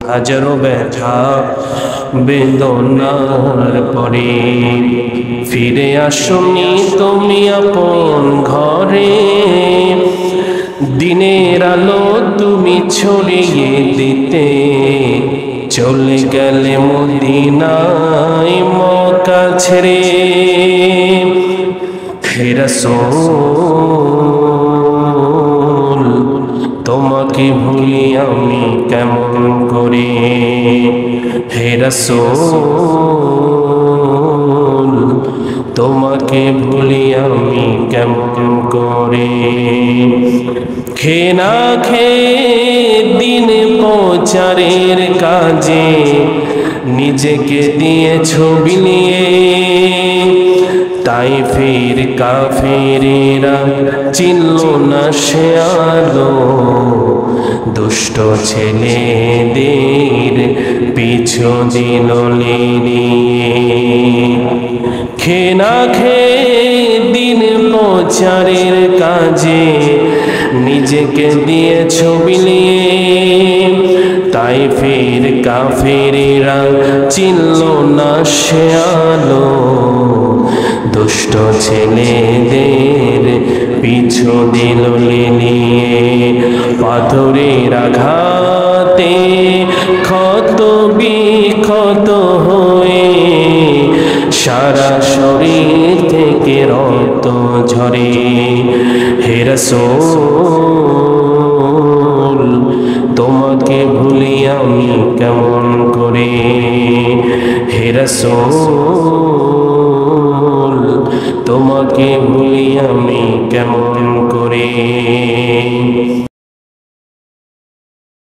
হাজারো ব্যথা বেদনার পরে ফিরে আসনি তুমি আপন ঘরে। দিনের আলো তুমি ছড়িয়ে দিতে চলে গেলে মদিনায় মক্কা ছেড়ে। হে রাসূল তোমাকে ভুলি আমি কেমন করে। হে রাসূল তোমাকে ভুলি আমি কেমন করে। খেয়ে না খেয়ে দিন প্রচারের কাজে নিজেকে দিয়েছো বিলিয়ে। তাইফের কাফেরেরা চিনল না সে আলো, দুষ্ট ছেলেদের পিছু দিল লিয়ে। খেয়ে না খেয়ে দিন প্রচারের কাজে নিজেকে দিয়েছো বিলিয়ে। তাইফের কাফেরেরা চিনল না সে আলো, দুষ্ট ছেলেদের পিছু দিল লিয়ে। পাথরের আঘাতে ক্ষত বিক্ষত হয়ে সারা শরীর থেকে রক্ত ঝরে। হে রাসূল তোমাকে ভুলি আমি কেমন করে। হে রাসূল তোমাকে ভুলি আমি কেমন করে।